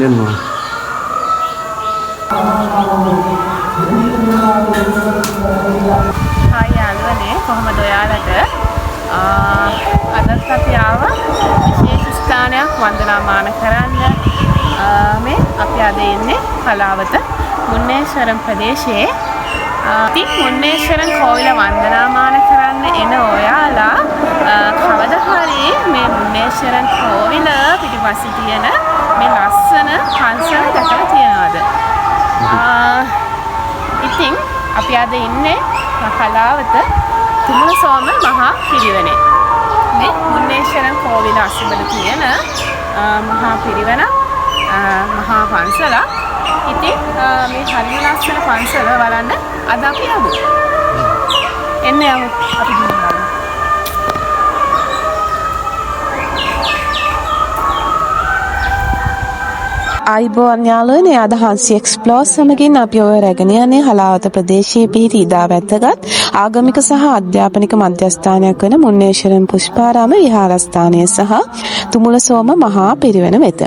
ඉන්නවා. හායි යාළුවනේ කොහමද ඔයාලට? අදත් අපි ආව විශේෂ ස්ථානයක් වන්දනාමාන කරන්න. මේ අපි අද ඉන්නේ කලාවත මුන්නේශ්වරම් ප්‍රදේශයේ. ඉතින් මුන්නේශ්වරම් කෝවිල වන්දනාමාන කරන්න එන ඔයාලා කවදා හරි මේ මුන්නේශ්වරම් කෝවිල පිටිපස්සේ තියෙන මේ ලස්සන පන්සල දැකලා තියෙනවද? ඉතින් අපි අද ඉන්නේ කලාවත තුමුලසෝම මහා පිරිවෙනේ. මේ මුන්නේශ්වරම් කෝවිල අසබල තියෙන මහා පිරිවෙන මහා පන්සල. ඉතින් මේ හරිම ලස්සන පන්සල බලන්න අද අපි යමු. එන්න යමු අපි ගිහින්. අයිබෝන් යාළුවනේ අද හංසි එක්ස්ප්ලෝර් සමගින් අපි ඔය රැගෙන යන්නේ හලාවත ප්‍රදේශයේ පිහිටි ඉදා වැදගත් ආගමික සහ අධ්‍යාපනික මධ්‍යස්ථානයක් වන මුන්නේශ්වරම් පුෂ්පාරාම විහාරස්ථානය සහ තුමුලසෝම මහා පිරිවෙන වෙත.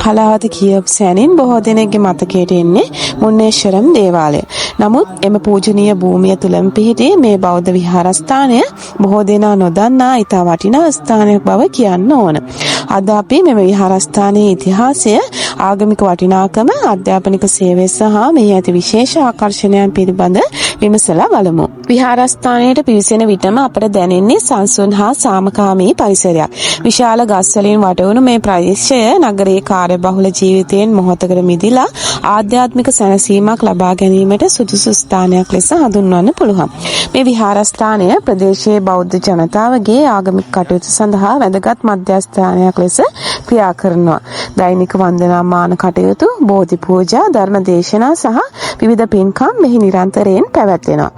හලාවත කියපු සැනින් බොහෝ දෙනෙක්ගේ මතකයට එන්නේ මුන්නේශ්වරම් දේවාලය. නමුත් එම පූජනීය භූමිය තුලම පිහිටි මේ බෞද්ධ විහාරස්ථානය බොහෝ දෙනා නොදන්නා ඉතා වටිනා ස්ථානයක් බව කියන්න ඕන. අද අපි මෙම විහාරස්ථානයේ ඉතිහාසය ආගමික වටිනාකම අධ්‍යාපනික සේවය සහ මෙහි ඇති විශේෂ ආකර්ෂණයන් පිළිබඳ විමසලා බලමු. විහාරස්ථානයට පිවිසෙන විටම අපට දැනෙන්නේ සංසුන් හා සාමකාමී පරිසරයක්. විශාල ගස් වලින් වටවුණු මේ ප්‍රදේශය නගරයේ කාර්යබහුල ජීවිතයෙන් මොහොතකට මිදිලා ආධ්‍යාත්මික සැනසීමක් ලබා ගැනීමට සුදුසු ස්ථානයක් ලෙස හඳුන්වන්න පුළුවන්. මේ විහාරස්ථානය ප්‍රදේශයේ බෞද්ධ ජනතාවගේ ආගමික කටයුතු සඳහා වැදගත් මධ්‍යස්ථානයක් ලෙස ක්‍රියා කරනවා. දෛනික වන්දනාමාන කටයුතු, බෝධි පූජා, ධර්ම දේශනා සහ විවිධ පින්කම් මෙහි නිරන්තරයෙන් පැවැත්වෙනවා.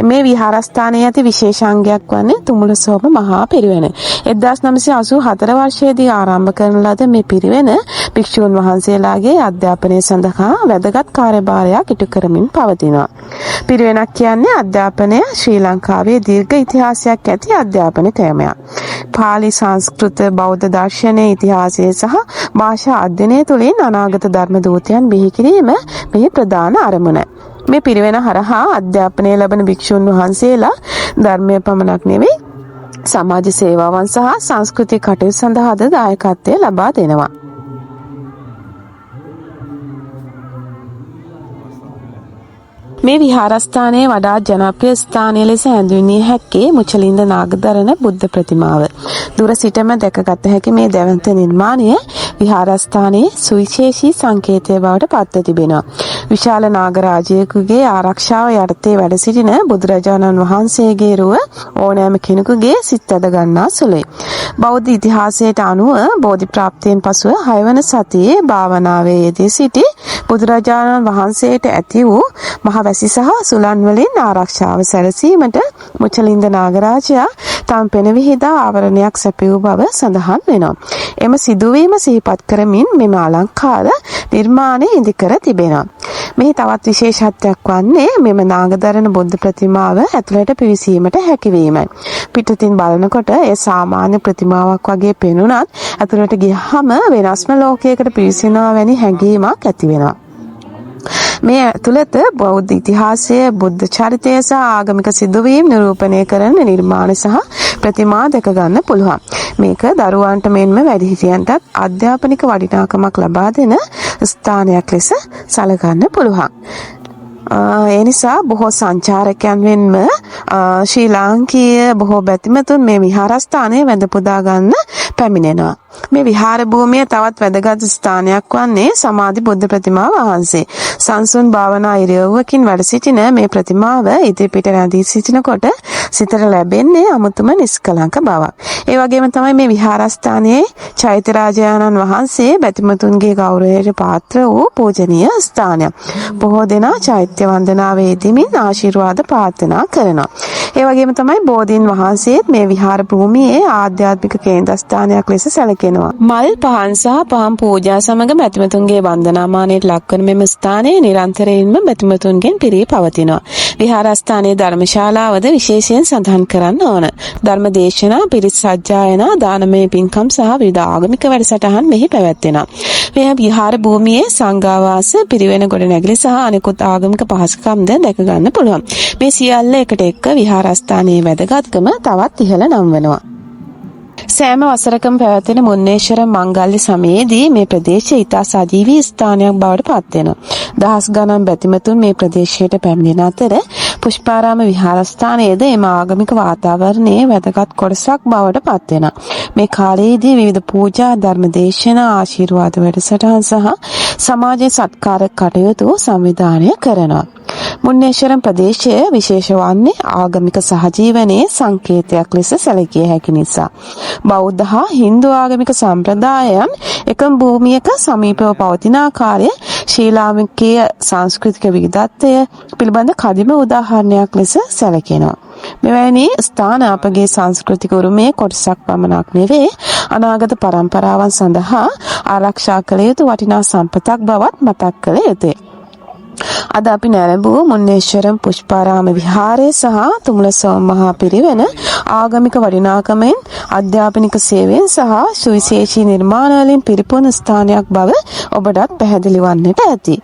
මේ විහාරස්ථානයේ ඇති විශේෂාංගයක් වන්නේ තුමුලසෝම මහා පිරිවෙන. 1984 වර්ෂයේදී ආරම්භ කරන ලද මේ පිරිවෙන භික්ෂූන් වහන්සේලාගේ අධ්‍යාපනය සඳහා වැදගත් කාර්යභාරයක් ඉටු කරමින් පවතිනවා. පිරිවෙනක් කියන්නේ අධ්‍යාපනය ශ්‍රී ලංකාවේ දීර්ඝ ඉතිහාසයක් ඇති අධ්‍යාපන ක්‍රමයක්. පාලි සංස්කෘත බෞද්ධ දර්ශනයේ ඉතිහාසය සහ භාෂා අධ්‍යයනය තුළින් අනාගත ධර්ම දූතයන් බිහි කිරීම මෙහි ප්‍රධාන අරමුණ. මේ පිරිවෙන හරහා අධ්‍යාපනය ලබන භික්ෂුන් වහන්සේලා ධර්මය පමණක් නෙවෙයි සමාජ සේවාවන් සහ සංස්කෘතික කටයුතු සඳහාද දායකත්වය ලබා දෙනවා. මේ විහාරස්ථානයේ වඩා ජනප්‍රිය ස්ථානය ලෙස හැඳින්විය හැක්කේ මුචලින්ද නාගදරණ බුද්ධ ප්‍රතිමාව. දුර සිටම දැකගත හැකි මේ දැවැන්ත නිර්මාණය විහාරස්ථානයේ සුවිශේෂී සංකේතය බවට පත්ව තිබෙනවා. විශාල නාගරාජයෙකුගේ ආරක්ෂාව යටතේ වැඩ සිටින බුදුරජාණන් වහන්සේගේ රුව ඕනෑම කෙනෙකුගේ සිත් ඇද ගන්නා සුළුයි. බෞද්ධ ඉතිහාසයට අනුව බෝධි ප්‍රාප්තියෙන් පසුව 6 වන සතියේ භාවනාවේ යෙදී සිටි බුදුරජාණන් වහන්සේට ඇති වූ මහවැසි සහ සුළං වලින් ආරක්ෂාව සැලසීමට මුචලින්ද නාගරාජයා තම පෙන විහිදා ආවරණයක් සැපයූ බව සඳහන් වෙනවා. එම සිදුවීම සිහිපත් කරමින් මෙම අලංකාර නිර්මාණය ඉදිකර තිබෙනවා. මෙහි තවත් විශේෂත්වයක් වන්නේ මෙම නාගදරණ බුද්ධ ප්‍රතිමාව ඇතුළට පිවිසීමට හැකිවීමයි. පිටතින් බලනකොට එය සාමාන්‍ය ප්‍රතිමාවක් වගේ පෙනුනත් ඇතුළට ගියහම වෙනස්ම ලෝකයකට පිවිසෙනවා වැනි හැඟීමක් ඇති වෙනවා. මේ ඇතුළත බෞද්ධ ඉතිහාසය, බුද්ධ චරිතය සහ ආගමික සිදුවීම් නිරූපණය කරන නිර්මාණ සහ ප්‍රතිමා දැක ගන්න පුළුවන්. මේක දරුවන්ට මෙන්ම වැඩිහිටියන්ටත් අධ්‍යාපනික වටිනාකමක් ලබා දෙන ස්ථානයක් ලෙස සැලකන්න පුළුවන්. ඒ නිසා බොහෝ සංචාරකයන් වෙන්ම ශ්‍රී ලාංකීය බොහෝ බැතිමතුන් මේ විහාරස්ථානයේ වැඳ පුදා ගන්න පැමිණෙනවා. මේ විහාර භූමිය තවත් වැදගත් ස්ථානයක් වන්නේ සමාධි බුද්ධ ප්‍රතිමා වහන්සේ. සංසුන් භාවනා ඉරියව්වකින් වැඩ සිටින මේ ප්‍රතිමාව ඉදිරිපිට රැඳී සිටිනකොට සිතට ලැබෙන්නේ අමුතුම නිස්කලංක බවක්. ඒ වගේම තමයි මේ විහාරස්ථානයේ චෛත්‍ය රාජානන් වහන්සේ බැතිමතුන්ගේ ගෞරවයට පාත්‍ර වූ පූජනීය ස්ථානයක්. බොහෝ දෙනා චෛත්‍ය වන්දනාවේ යෙදෙමින් ආශිර්වාද ප්‍රාර්ථනා කරනවා. ඒ වගේම තමයි බෝධීන් වහන්සේත් මේ විහාර භූමියේ ආධ්‍යාත්මික කේන්ද්‍රස්ථානයක් ලෙස සැලකෙනවා. මල් පහන් සහ පහන් පූජා සමග බැතිමතුන්ගේ වන්දනාමානයට ලක්වන මෙම ස්ථානයේ නිරන්තරයෙන්ම බැතිමතුන්ගෙන් පිරී පවතිනවා. විහාරස්ථානයේ ධර්මශාලාවද විශේෂයෙන් සඳහන් කරන්න ඕන. ධර්ම දේශනා, පිරිත් සජ්ජායනා, දානමය පින්කම් සහ විවිධ ආගමික වැඩසටහන් මෙහි පැවැත්වෙනවා. මේ විහාර භූමියේ සංඝාවාස, පිරිවෙන ගොඩනැගිලි සහ අනෙකුත් ආගමික පහසුකම්ද දැක ගන්න පුළුවන්. මේ සියල්ල එකට එක්ක විහාරස්ථානයේ වැදගත්කම තවත් ඉහළ නම් වෙනවා. සෑම වසරකම පැවැත්වෙන මුන්නේශ්වරම් මංගල්‍ය සමයේදී මේ ප්‍රදේශය ඉතා සජීවී ස්ථානයක් බවට පත් වෙනවා. දහස් ගණන් බැතිමතුන් මේ ප්‍රදේශයට පැමිණෙන අතර පුෂ්පාරාම විහාරස්ථානයේද එම ආගමික වාතාවරණයේ වැදගත් කොටසක් බවට පත් වෙනවා. මේ කාලයේදී විවිධ පූජා, ධර්ම දේශනා, ආශිර්වාද වැඩසටහන් සහ සමාජ සත්කාර කටයුතු සංවිධානය කරනවා. මුන්නේශ්වරම් ප්‍රදේශය විශේෂ වන්නේ ආගමික සහජීවනයේ සංකේතයක් ලෙස සැලකිය හැකි නිසා. බෞද්ධ හා හින්දු ආගමික සම්ප්‍රදායයන් එකම භූමියක සමීපව පවතින ආකාරය ශ්‍රී ලාංකික සංස්කෘතික විවිධත්වය පිළිබඳ කදිම උදාහරණයක් ලෙස සැලකෙනවා. මෙවැනි ස්ථාන අපගේ සංස්කෘතික උරුමයේ කොටසක් පමණක් නෙවේ, අනාගත පරම්පරාවන් සඳහා ආරක්ෂා කළ යුතු වටිනා සම්පතක් බවත් මතක් කළ යුතුය. අද අපි නැරඹූ මුන්නේශ්වරම් පුෂ්පාරාම විහාරය සහ තුමුලසෝම මහා පිරිවෙන ආගමික වටිනාකමෙන්, අධ්‍යාපනික සේවයෙන් සහ සුවිශේෂී නිර්මාණ වලින් පිරිපුන් ස්ථානයක් බව ඔබටත් පැහැදිලි වන්නට ඇති.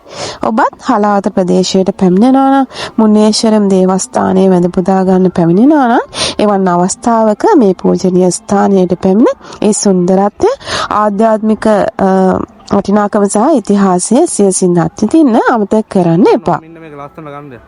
ඔබත් හලාවත ප්‍රදේශයට පැමිණෙනවා නම්, මුන්නේශ්වරම් දේවස්ථානයේ වැඳ පුදා ගන්න පැමිණෙනවා නම්, එවන් අවස්ථාවක මේ පූජනීය ස්ථානයට පැමිණ ඒ සුන්දරත්වය, ආධ්‍යාත්මික වටිනාකම සහ ඉතිහාසය සියසින් අත්විඳින්න අමතක කරන්න එපා. මෙන්න මේක ලස්සන ගන්නද?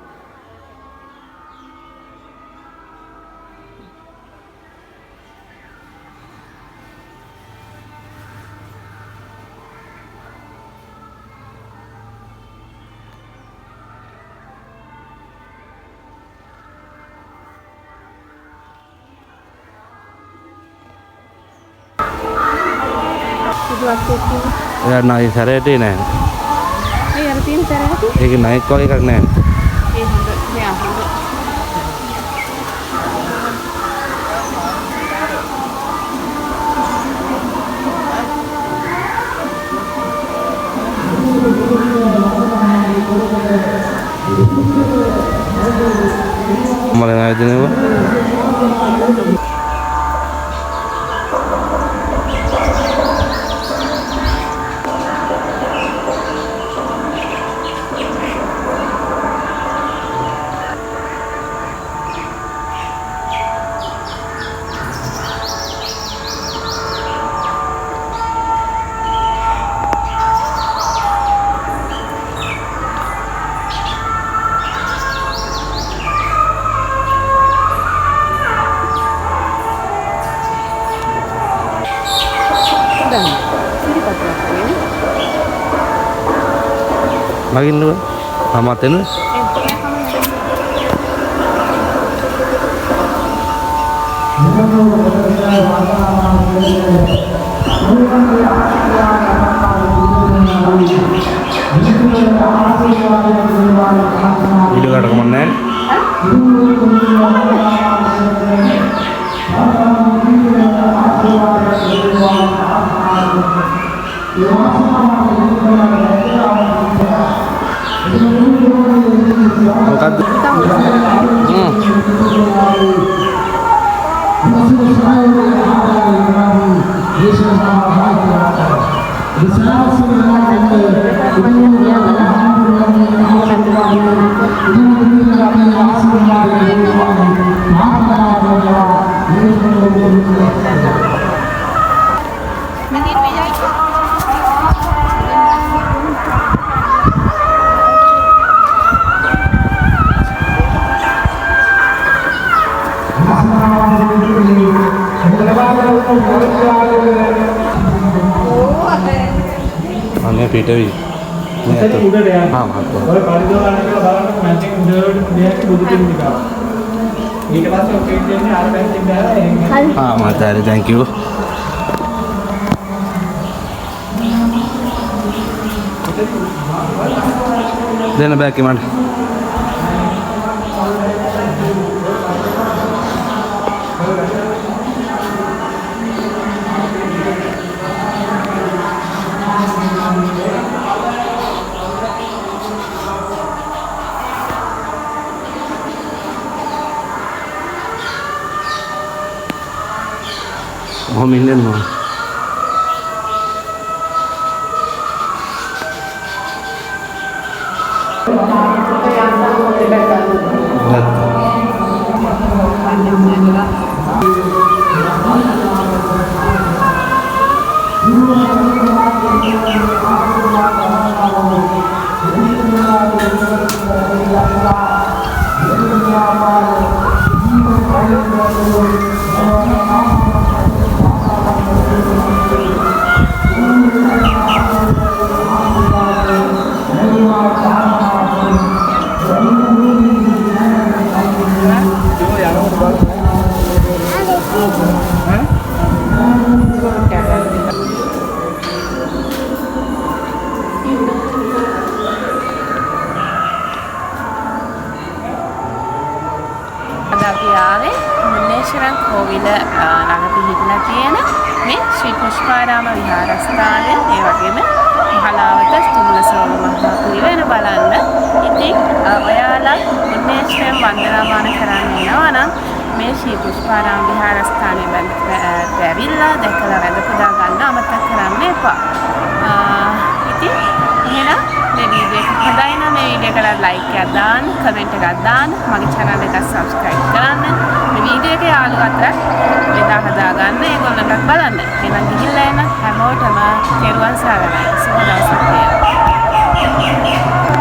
එයා නයි සැරේට නෑ. ඒ අර තියෙන සැරේට ඒක නයික් වගේ එකක් නෑ. ඒ හොඳ මෙයා හොඳ. මම නෑදෙනවා. Makin dulu, amatin dulu. Video kada kemana? Aneh beda wi. Paham aku. ඔය පරිදෝ ගන්න කියලා බලන්න මැචින් උඩට මෙයාට බුදු පිළිම ගියා. ඊට පස්සේ ඔකේ කියන්නේ අර පැත්තෙන් දාලා එහෙම. Ah, matahari, thank you. Then back man. ඔහොම ඉන්න ඕන. මුන්නේශ්වරන් කෝවිල ළඟ පිහිටලා තියෙන මේ ශ්‍රී පුෂ්පාරාම විහාරස්ථානය ඒ වගේම මහලාවත තුම්ලසෝල මහා පිරිවෙන බලන්න. ඉතින් ඔයාලා මුන්නේශ්වරන් වන්දනාමාන කරන්න එනවා නම් මේ ශ්‍රී පුෂ්පාරාම විහාරස්ථානයේ ඇවිල්ලා දැකලා වැඳ පුදා ගන්න අමතක කරන්න එපා. ඉතින් එහෙනම් මේ වීඩියෝ එක හොඳයි නම් මේ වීඩියෝ එකට ලයික් එකක් දාන්න, කමෙන්ට් එකක් දාන්න, මගේ channel එක subscribe කරන්න. මේ වීඩියෝ එක යාළුවන්ට බෙදා හදා ගන්න, ඒගොල්ලන්ටත් බලන්න. එහෙනම් ගිහිල්ලා එන හැමෝටම තෙරුවන් සරණයි. සුබ දවසක් වේවා.